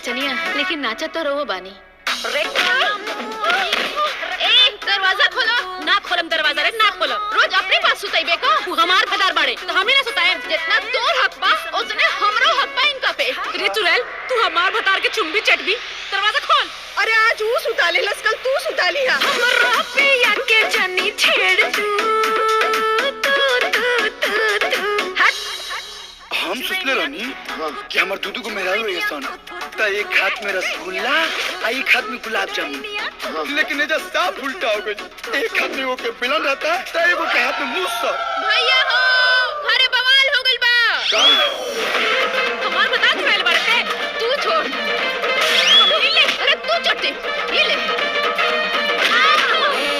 नचनिया लेकिन नाचा तो रो बानी। दरवाजा खोलो। ना खोलम दरवाजा रे, ना खोलम। रोज अपने पास सुताई बेको, तू हमार भदार बाड़े तो हमें ना सुताए। जितना तोर हक बा उतने हमरो हक बा इनका पे। रे चुड़ैल, तू हमार भदार के चुम्बी चटबी, दरवाजा खोल। अरे आज वो सुता ले लस, कल तू सुता लिया। हमरा पे आके जानी छेड़ तू। हम सोचले रहनी कि हमार दूधू को मेहरारू है सन त एक हाथ में रसगुल्ला आ एक हाथ में गुलाब जामुन, लेकिन एजा साफ उल्टा हो गई। एक हाथ में वो के बेलन रहता है त एगो के हाथ में मुसर। भैया हो, घरे बवाल हो गइल बा।